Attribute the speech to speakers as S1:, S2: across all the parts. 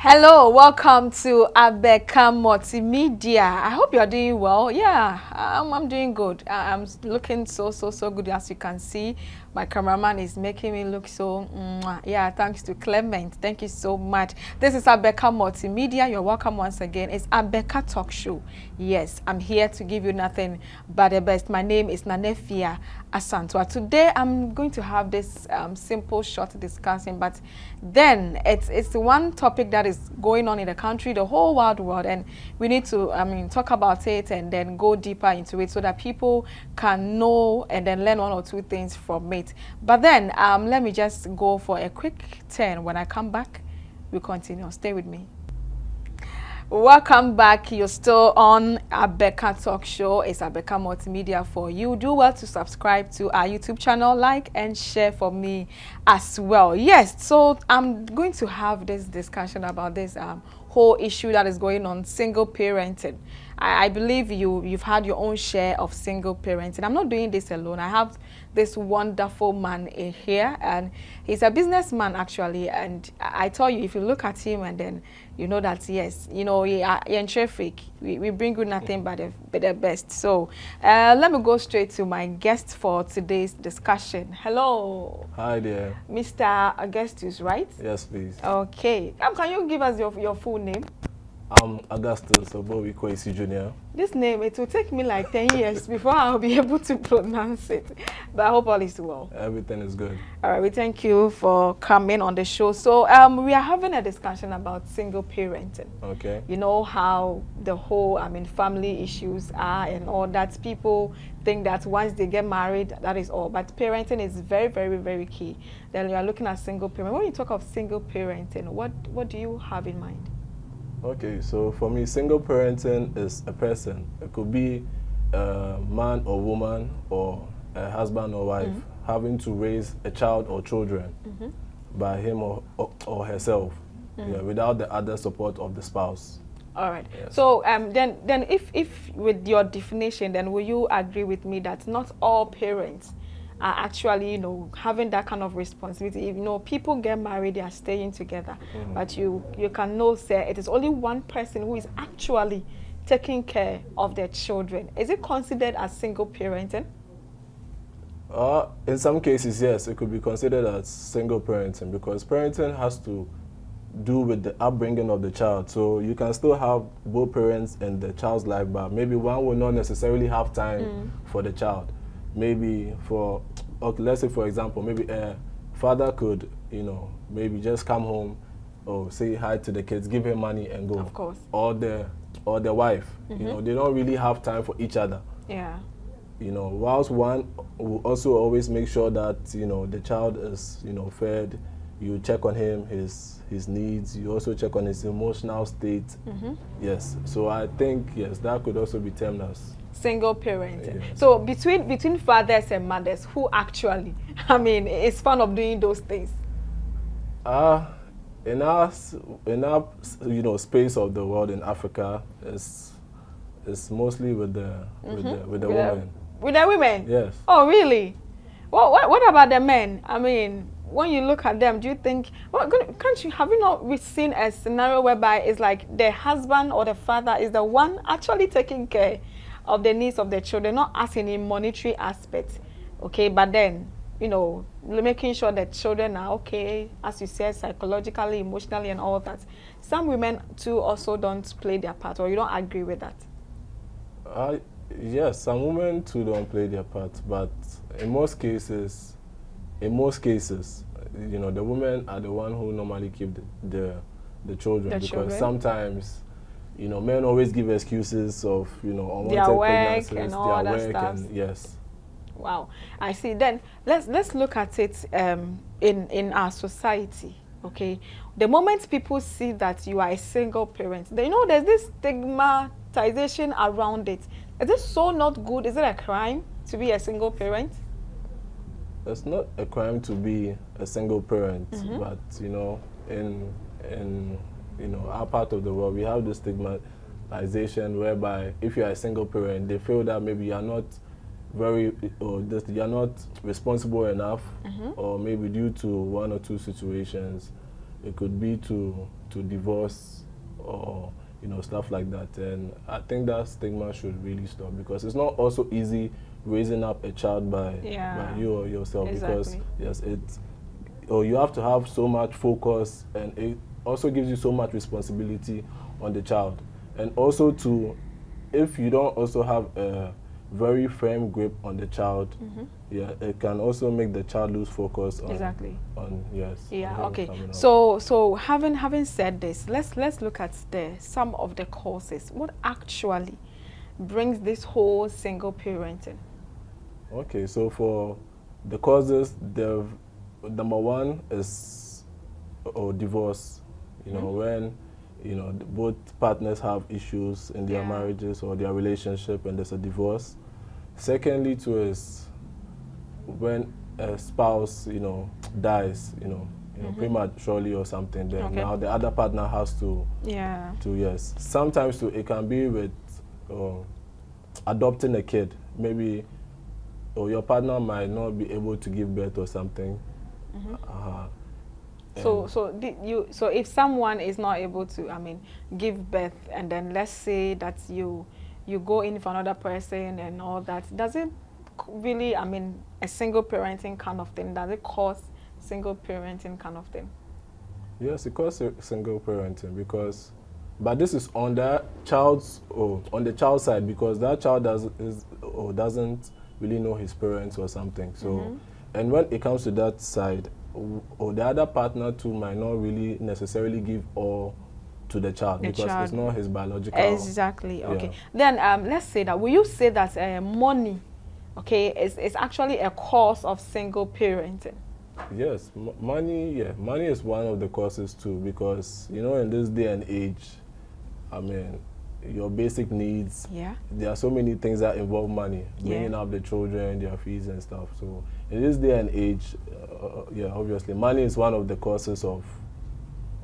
S1: Hello, welcome to abekamultimedia. I hope you're doing well. Yeah, I'm doing good. I'm looking so good, as you can see. My cameraman is making me look so, yeah, thanks to Clement. Thank you so much. This is abekamultimedia. You're welcome once again. It's Abeka Talk Show. Yes, I'm here to give you nothing but the best. My name is Nanefia Asantwa. Today, I'm going to have this simple, short discussion, but then it's one topic that is going on in the country, the whole wide world, and we need to talk about it and then go deeper into it so that people can know and then learn one or two things from it. But then let me just go for a quick turn. When I come back, we continue. Stay with me. Welcome back. You're still on Abeka Talk Show. It's Abeka Multimedia for you. Do well to subscribe to our YouTube channel, like and share for me as well. Yes, so I'm going to have this discussion about this whole issue that is going on, single parenting. I believe you've had your own share of single parenting. I'm not doing this alone. I have this wonderful man in here, and he's a businessman actually. And I tell you, if you look at him and then you know that yes, you know, in traffic, we bring you nothing but the best. So let me go straight to my guest for today's discussion. Hello.
S2: Hi there.
S1: Mr. Augustus, right?
S2: Yes, please.
S1: Okay. Can you give us your full name?
S2: I'm Augustus Obowi Kwesi Jr.
S1: This name, it will take me like 10 years before I'll be able to pronounce it. But I hope all is well.
S2: Everything is good.
S1: All right, we thank you for coming on the show. So we are having a discussion about single parenting.
S2: Okay.
S1: You know how the whole, family issues are and all that. People think that once they get married, that is all. But parenting is very key. Then you are looking at single parent. When you talk of single parenting, what do you have in mind?
S2: Okay, so for me, single parenting is a person. It could be a man or woman or a husband or wife having to raise a child or children by him or herself, without the other support of the spouse.
S1: All right.
S2: Yes.
S1: So then if with your definition, then will you agree with me that not all parents are actually, having that kind of responsibility? People get married, they are staying together, but you can know, say, it is only one person who is actually taking care of their children. Is it considered as single parenting?
S2: In some cases, yes, it could be considered as single parenting because parenting has to do with the upbringing of the child. So you can still have both parents in the child's life, but maybe one will not necessarily have time for the child. Maybe let's say for example, maybe a father could, maybe just come home or say hi to the kids, give him money and go.
S1: Of course.
S2: Or the wife, they don't really have time for each other.
S1: Yeah.
S2: Whilst one will also always make sure that, the child is, fed, you check on him, his needs, you also check on his emotional state. Yes. So I think, yes, that could also be termed as
S1: single parenting.
S2: Yes.
S1: So between fathers and mothers, who actually, is fond of doing those things?
S2: In our space of the world in Africa, it's mostly with the women.
S1: With the women?
S2: Yes.
S1: Oh, really? Well, what about the men? When you look at them, do you think, have you not seen a scenario whereby it's like the husband or the father is the one actually taking care of the needs of the children, not as in a monetary aspect, okay, but then, making sure that children are okay, as you said, psychologically, emotionally, and all that. Some women too also don't play their part, or you don't agree with that?
S2: Yes, some women too don't play their part, but in most cases, the women are the one who normally keep the children, because sometimes, men always give excuses of, unwanted
S1: their work
S2: pregnancies,
S1: and all
S2: their
S1: that
S2: work,
S1: stuff.
S2: and yes.
S1: Wow, I see. Then let's look at it in our society. Okay, the moment people see that you are a single parent, there's this stigmatization around it. Is it so not good? Is it a crime to be a single parent?
S2: It's not a crime to be a single parent, but in our part of the world, we have this stigmatization whereby if you are a single parent, they feel that maybe you are not responsible enough, or maybe due to one or two situations, it could be to divorce or stuff like that. And I think that stigma should really stop, because it's not also easy raising up a child by you or yourself. Because
S1: Exactly.
S2: yes, or you have to have so much focus, and it also gives you so much responsibility on the child. And also if you don't also have a very firm grip on the child, yeah, it can also make the child lose focus on
S1: Exactly.
S2: on yes
S1: Yeah,
S2: on him
S1: okay.
S2: coming up.
S1: So having said this, let's look at some of the causes. What actually brings this whole single parenting?
S2: Okay, so for the causes, the number one is divorce. When both partners have issues in their marriages or their relationship, and there's a divorce. Secondly, too, is when a spouse dies, prematurely or something. Then now the other partner has to yes. Sometimes too, it can be with uh, adopting a kid. Maybe or your partner might not be able to give birth or something.
S1: So if someone is not able to, give birth, and then let's say that you go in for another person and all that, does it really, a single parenting kind of thing? Does it cause single parenting kind of thing?
S2: Yes, it causes single parenting, because, but this is on the child side, because that child doesn't really know his parents or something. So, and when it comes to that side, or the other partner too might not really necessarily give all to the child, because it's not his biological.
S1: Exactly. Okay. Then let's say that. Will you say that money, okay, is actually a cause of single parenting?
S2: Yes, money. Yeah, money is one of the causes too, because in this day and age, your basic needs.
S1: Yeah.
S2: There are so many things that involve money, bringing up the children, their fees and stuff. So in this day and age, obviously, money is one of the causes of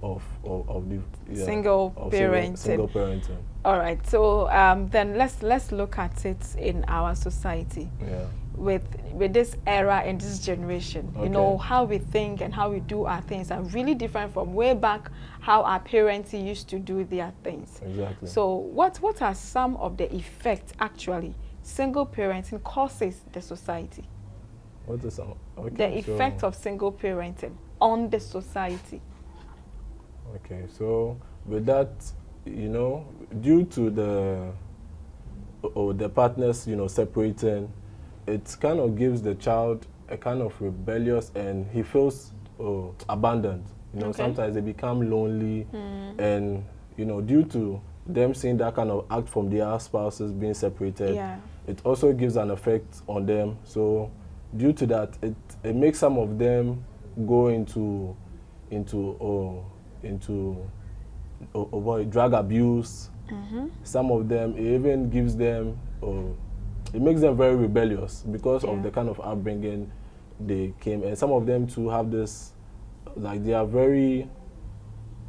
S2: the
S1: single parenting.
S2: Single parenting.
S1: All right. So then let's look at it in our society.
S2: Yeah.
S1: With this era and this generation, how we think and how we do our things are really different from way back how our parents used to do their things.
S2: Exactly.
S1: So what are some of the effects actually single parenting causes the society?
S2: What is some? Okay,
S1: the effect of single parenting on the society?
S2: Okay, so with that, due to the partners, separating, it kind of gives the child a kind of rebellious, and he feels abandoned. Sometimes they become lonely, and due to them seeing that kind of act from their spouses being separated, it also gives an effect on them. So due to that, it makes some of them go into drug abuse. Some of them, it even gives them it makes them very rebellious because of the kind of upbringing they came. And some of them too have this, like, they are very,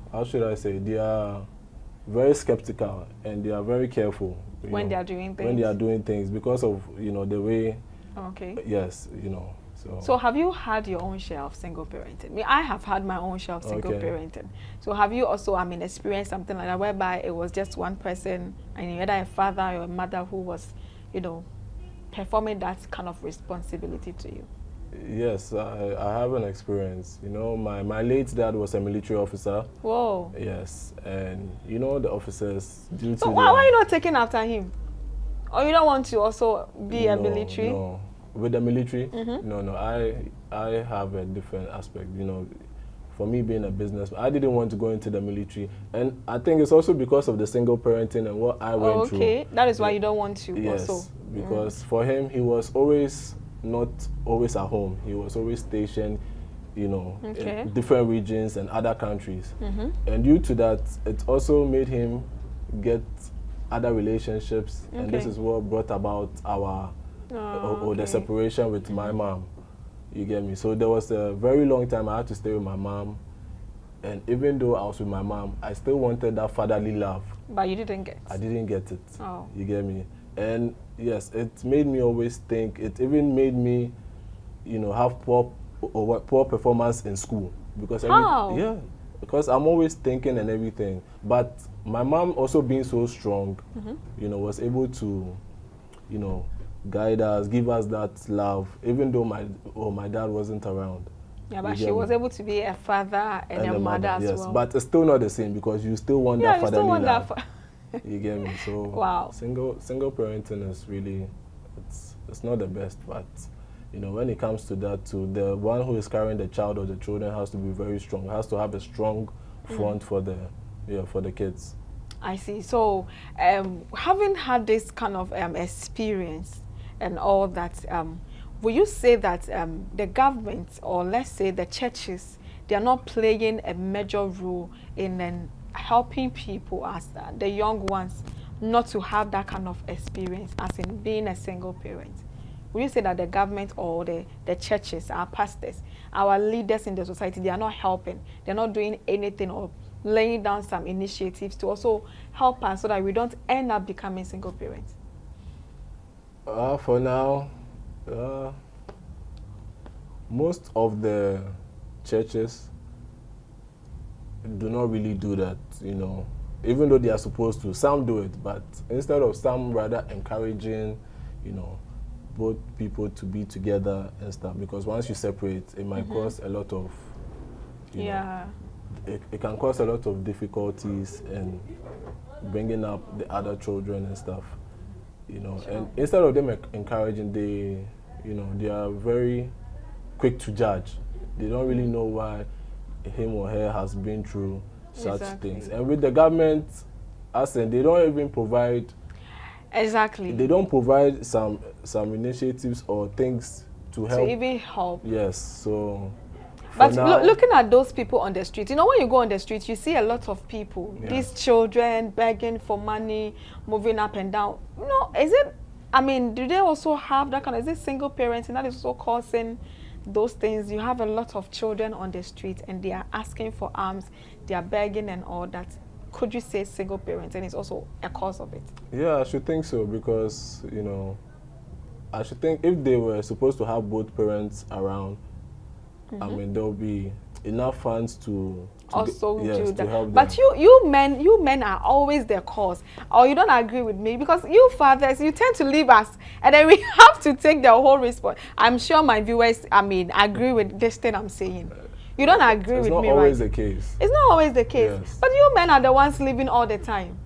S2: how should I say, they are very skeptical, and they are very careful
S1: when they are doing things.
S2: When they are doing things, because of the way.
S1: Okay.
S2: Yes,
S1: So have you had your own share of single parenting? I have had my own share of single parenting. So have you also, experienced something like that, whereby it was just one person, and either a father or a mother who was, performing that kind of responsibility to you?
S2: Yes, I have an experience. My late dad was a military officer.
S1: Whoa.
S2: Yes, and the officers, due to
S1: why are you not taking after him? Or you don't want to also be a military?
S2: No. With the military? No. I have a different aspect. For me being a businessman, I didn't want to go into the military, and I think it's also because of the single parenting and what I went through.
S1: Okay, that is why you don't want to.
S2: Yes,
S1: also.
S2: Because for him, he was not always at home. He was always stationed, in different regions and other countries. And due to that, it also made him get other relationships, and this is what brought about our the separation with my mom. You get me? So there was a very long time I had to stay with my mom, and even though I was with my mom, I still wanted that fatherly love.
S1: But you didn't get it.
S2: I didn't get it.
S1: Oh.
S2: You get me? And yes, it made me always think. It even made me, have poor performance in school, because
S1: How?
S2: because I'm always thinking and everything. But my mom also being so strong, was able to, guide us, give us that love, even though my dad wasn't around.
S1: Yeah,
S2: You
S1: but she
S2: get
S1: was
S2: me?
S1: able to be a father and
S2: And
S1: a
S2: a
S1: mother
S2: mother,
S1: as
S2: yes.
S1: well.
S2: But it's still not the same because you still want
S1: Yeah,
S2: that
S1: you still
S2: fatherly
S1: want that.
S2: love. You get me? So
S1: Wow.
S2: single parenting is really, it's not the best, but when it comes to that too, the one who is carrying the child or the children has to be very strong, has to have a strong front for the kids.
S1: I see. So, having had this kind of experience and all that, will you say that the government, or let's say the churches, they are not playing a major role in helping people as the young ones not to have that kind of experience, as in being a single parent? Will you say that the government or the churches, our pastors, our leaders in the society, they are not helping? They're not doing anything or laying down some initiatives to also help us so that we don't end up becoming single parents?
S2: For now, uh, most of the churches do not really do that, even though they are supposed to. Some do it, but instead of some rather encouraging, you know, both people to be together and stuff. Because once you separate, it might cause a lot of, you know,
S1: Yeah.
S2: it can cause a lot of difficulties in bringing up the other children and stuff,
S1: Sure.
S2: And instead of them encouraging, they are very quick to judge. They don't really know why him or her has been through such
S1: Exactly.
S2: things. And with the government, as in, they don't even provide.
S1: Exactly.
S2: They don't provide some initiatives or things to
S1: To
S2: help.
S1: even help.
S2: Yes. So for
S1: But
S2: now,
S1: looking at those people on the street, when you go on the street, you see a lot of people,
S2: Yeah.
S1: these children begging for money, moving up and down. Is it, I mean, do they also have that kind of, is it single parenting that is also causing those things? You have a lot of children on the street and they are asking for alms, they are begging and all that. Could you say single parenting is also a cause of it?
S2: yeah, I should think so because I should think if they were supposed to have both parents around, I mean, there'll be enough funds to
S1: Also
S2: yes,
S1: do
S2: to
S1: that.
S2: help
S1: But
S2: them.
S1: you men are always the cause. Or you don't agree with me? Because you fathers, you tend to leave us and then we have to take the whole response. I'm sure my viewers, agree with this thing I'm saying. You don't agree
S2: It's
S1: with
S2: not
S1: me, right?
S2: always the case.
S1: It's not always the case.
S2: Yes.
S1: But you men are the ones living all the time.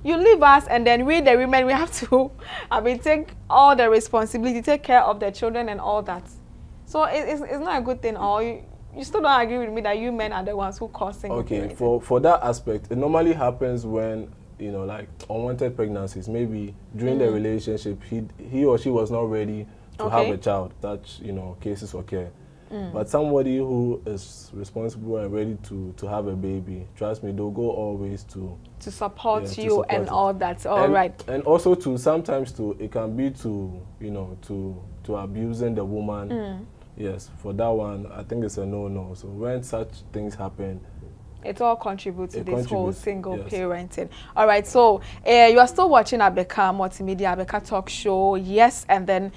S1: You leave us and then we the women, we have to take all the responsibility, take care of the children and all that. So it's not a good thing. Or you still don't agree with me that you men are the ones who cause single
S2: Okay,
S1: parenting?
S2: for that aspect, it normally happens when like unwanted pregnancies. Maybe during the relationship, he or she was not ready to have
S1: Okay.
S2: a child. Such cases occur. But somebody who is responsible and ready to have a baby, trust me, they'll go always to
S1: Support
S2: to
S1: you
S2: support
S1: and
S2: it.
S1: all that. All right.
S2: And also to sometimes to it can be to to abusing the woman. Yes, for that one, I think it's a no. So when such things happen,
S1: It all contributes to
S2: it
S1: this whole
S2: contributes.
S1: single
S2: Yes.
S1: parenting. All right, so you are still watching Abeka Multimedia, Abeka Talk Show. Yes, and then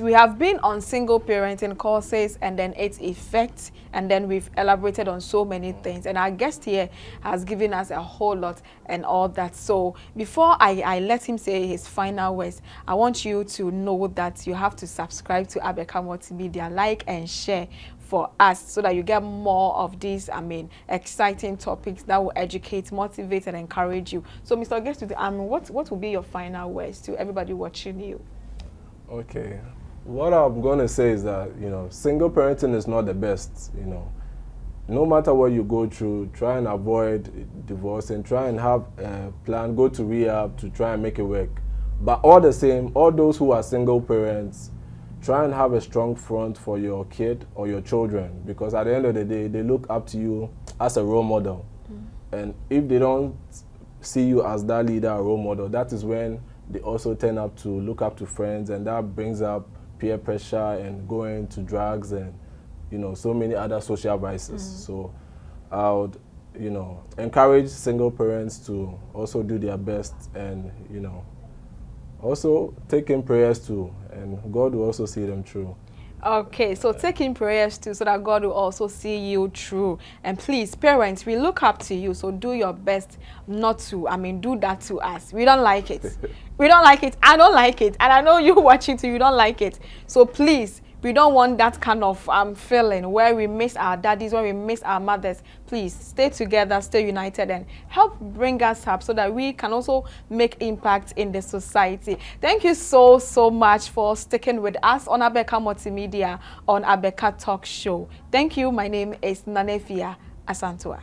S1: we have been on single parenting courses and then its effects, and then we've elaborated on so many things. And our guest here has given us a whole lot and all that. So before I let him say his final words, I want you to know that you have to subscribe to Abeka Multimedia, like and share for us so that you get more of these, exciting topics that will educate, motivate, and encourage you. So, Mr. Guest, what will be your final words to everybody watching you?
S2: Okay. What I'm going to say is that, single parenting is not the best, No matter what you go through, try and avoid divorce and try and have a plan, go to rehab to try and make it work. But all the same, all those who are single parents, try and have a strong front for your kid or your children because at the end of the day, they look up to you as a role model. And if they don't see you as that leader or role model, that is when they also tend up to look up to friends, and that brings up peer pressure and going to drugs and so many other social vices. So I would encourage single parents to also do their best and also take in prayers too, and God will also see them through.
S1: Okay, so take in prayers too, so that God will also see you through. And please, parents, we look up to you, so do your best not to, do that to us. We don't like it. We don't like it. I don't like it. And I know you watching too, you don't like it. So please, we don't want that kind of feeling where we miss our daddies, where we miss our mothers. Please stay together, stay united, and help bring us up so that we can also make impact in the society. Thank you so much for sticking with us on Abeka Multimedia on Abeka Talk Show. Thank you. My name is Nanefia Asantua.